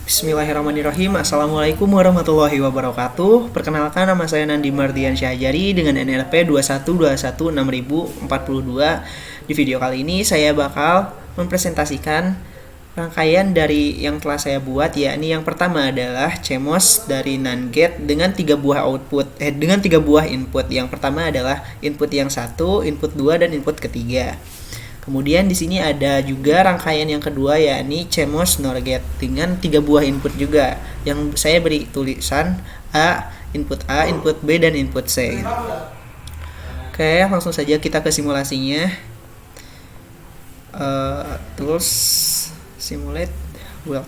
Bismillahirrahmanirrahim. Assalamualaikum warahmatullahi wabarakatuh. Perkenalkan, nama saya Nandi Mardian Syahjari dengan NLP 21216042. Di video kali ini saya bakal mempresentasikan rangkaian dari yang telah saya buat, yakni yang pertama adalah CMOS dari NAND gate dengan 3 buah input. Yang pertama adalah input yang 1, input 2 dan input ketiga. Kemudian di sini ada juga rangkaian yang kedua, yakni CMOS NOR gate dengan 3 buah input juga, yang saya beri tulisan A, input B, dan input C. Oke, langsung saja kita ke simulasinya. Tools simulate well.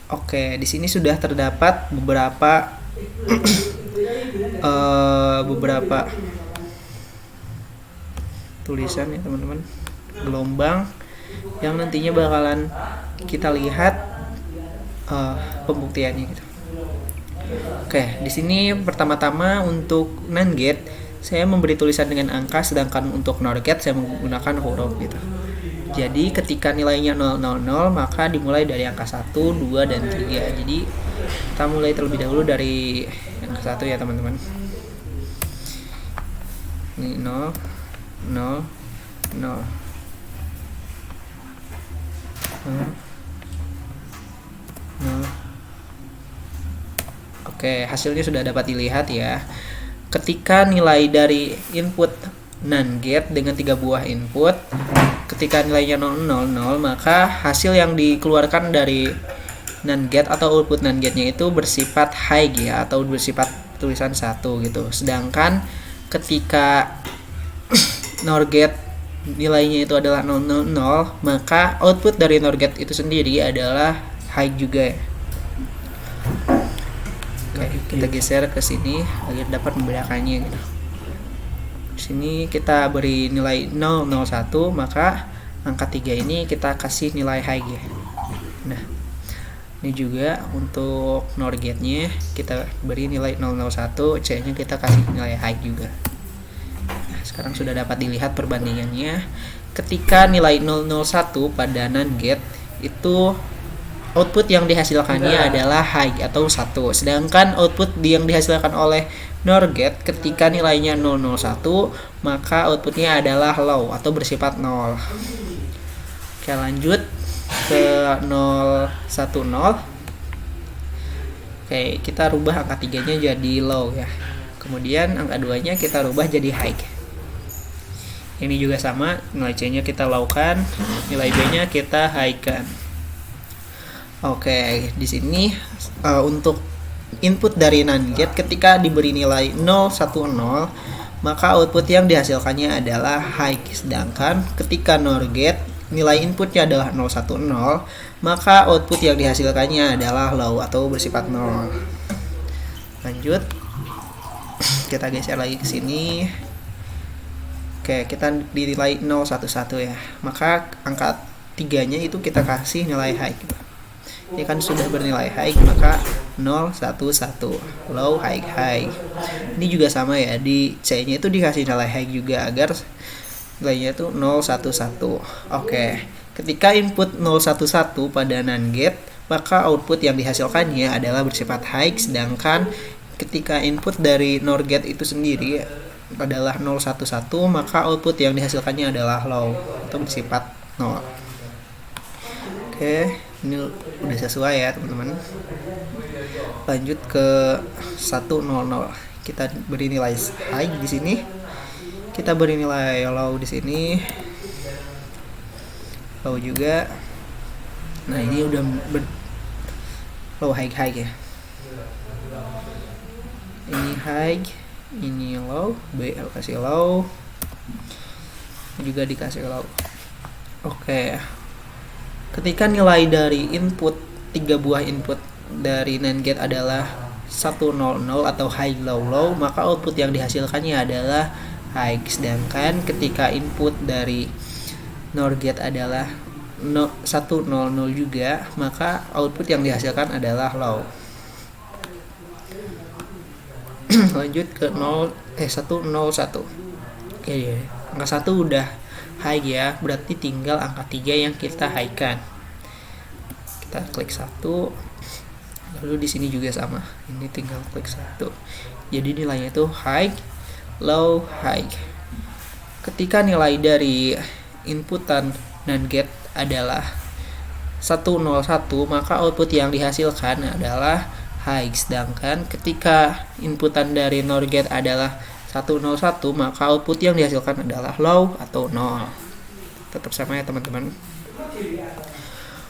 Oke, di sini sudah terdapat beberapa tulisan ya teman-teman, gelombang yang nantinya bakalan kita lihat pembuktiannya gitu. Oke, di sini pertama-tama untuk NAND gate saya memberi tulisan dengan angka, sedangkan untuk NOR gate saya menggunakan huruf gitu. Jadi ketika nilainya 000 maka dimulai dari angka 1, 2 dan 3. Jadi kita mulai terlebih dahulu dari angka 1 ya teman-teman. Ini 0 0 0 0. Oke, hasilnya sudah dapat dilihat ya. Ketika nilai dari input NAND gate dengan 3 buah input, ketika nilainya 000, maka hasil yang dikeluarkan dari NAND gate atau output NAND gate-nya itu bersifat high ya, atau bersifat tulisan 1 gitu. Sedangkan ketika NOR gate nilainya itu adalah 000, maka output dari NOR gate itu sendiri adalah high juga ya. Oke, kita geser ke sini agar dapat membedakannya gitu. Di sini kita beri nilai 001, maka angka 3 ini kita kasih nilai high ya. Nah, ini juga untuk NOR gate-nya kita beri nilai 001, C-nya kita kasih nilai high juga. Sekarang sudah dapat dilihat perbandingannya. Ketika nilai 001 pada NAND gate itu output yang dihasilkannya adalah high atau 1. Sedangkan output yang dihasilkan oleh NOR gate ketika nilainya 001 maka outputnya adalah low atau bersifat 0. Oke, lanjut ke 010. Oke, kita rubah angka 3-nya jadi low ya. Kemudian angka 2-nya kita rubah jadi high. Ini juga sama, nilai C-nya kita low-kan, nilai B-nya kita high-kan. Oke, di sini untuk input dari NAND gate ketika diberi nilai 010, maka output yang dihasilkannya adalah high. Sedangkan ketika NOR gate nilai inputnya adalah 010, maka output yang dihasilkannya adalah low atau bersifat 0. Lanjut, kita geser lagi ke sini. Oke, kita dinilai 011 ya. Maka angka 3-nya itu kita kasih nilai high gitu. Ini kan sudah bernilai high, maka 011, low, high, high. Ini juga sama ya, di C-nya itu dikasih nilai high juga agar nilainya itu 011. Oke, ketika input 011 pada NAND gate, maka output yang dihasilkannya adalah bersifat high, sedangkan ketika input dari NOR gate itu sendiri adalah 011, maka output yang dihasilkannya adalah low atau bersifat 0. Oke, ini udah sesuai ya teman-teman. Lanjut ke 100. Kita beri nilai high di sini. Kita beri nilai low di sini. Low juga. Nah, ini udah low high ya. Ini high, ini low, B kasih low, juga dikasih low. Oke, ketika nilai dari input 3 buah input dari NAND gate adalah 100 atau high, low, low, maka output yang dihasilkannya adalah high. Sedangkan ketika input dari NOR gate adalah 100 juga, maka output yang dihasilkan adalah low. Lanjut ke 101. Oke, angka 1 udah high ya, berarti tinggal angka 3 yang kita high kan. Kita klik 1, lalu di sini juga sama, ini tinggal klik 1. Jadi nilainya itu high, low, high. Ketika nilai dari inputan NAND gate adalah 101, maka output yang dihasilkan adalah high. Sedangkan ketika inputan dari NOR gate adalah 101, maka output yang dihasilkan adalah low atau 0. Tetap sama ya teman-teman.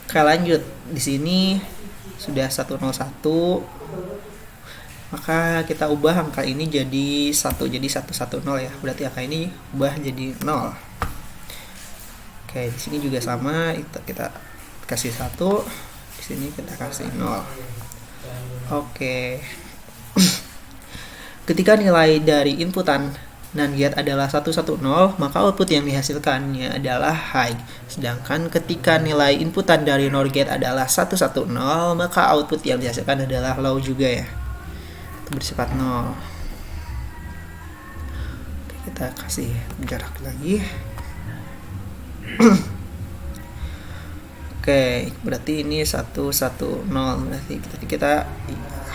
Oke, lanjut. Di sini sudah 101. Maka kita ubah angka ini jadi 1, jadi 110 ya. Berarti angka ini ubah jadi 0. Oke, di sini juga sama, kita kasih 1, di sini kita kasih 0. Oke. Ketika nilai dari inputan NAND gate adalah 110, maka output yang dihasilkannya adalah high. Sedangkan ketika nilai inputan dari NOR gate adalah 110, maka output yang dihasilkan adalah low juga ya. Itu bersifat 0. Oke, kita kasih jarak lagi. Oke, berarti ini 110, berarti kita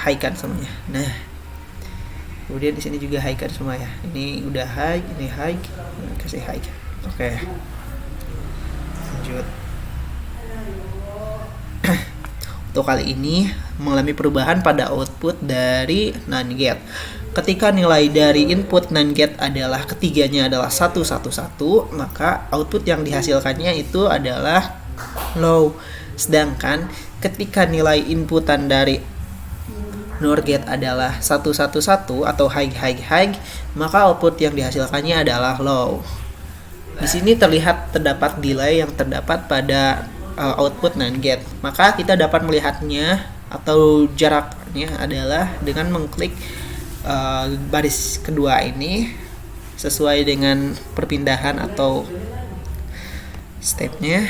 high-kan semuanya. Nah, kemudian di sini juga high-kan semua ya. Ini udah high, ini high, kasih high. Oke. Lanjut. Untuk kali ini mengalami perubahan pada output dari NAND gate. Ketika nilai dari input NAND gate adalah ketiganya adalah 111, maka output yang dihasilkannya itu adalah low. Sedangkan ketika nilai inputan dari NOR gate adalah 111 atau high, maka output yang dihasilkannya adalah low. Di sini terdapat delay yang terdapat pada output NAND gate. Maka kita dapat melihatnya atau jaraknya adalah dengan mengklik baris kedua ini sesuai dengan perpindahan atau stepnya.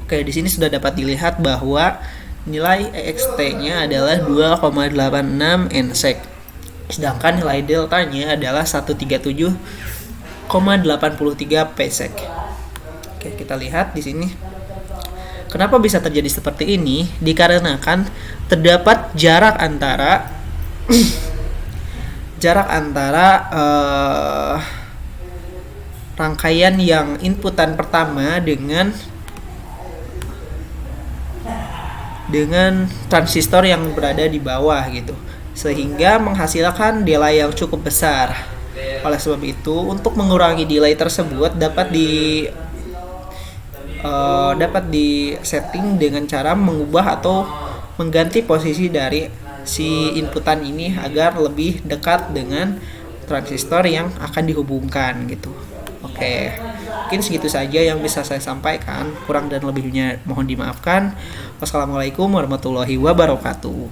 Oke, di sini sudah dapat dilihat bahwa nilai EXT-nya adalah 2,86 nsec. Sedangkan nilai deltanya adalah 137,83 psec. Oke, kita lihat di sini. Kenapa bisa terjadi seperti ini? Dikarenakan terdapat jarak antara rangkaian yang inputan pertama dengan transistor yang berada di bawah gitu, sehingga menghasilkan delay yang cukup besar. Oleh sebab itu, untuk mengurangi delay tersebut dapat di setting dengan cara mengubah atau mengganti posisi dari si inputan ini agar lebih dekat dengan transistor yang akan dihubungkan gitu. Oke, mungkin segitu saja yang bisa saya sampaikan. Kurang dan lebihnya mohon dimaafkan. Wassalamualaikum warahmatullahi wabarakatuh.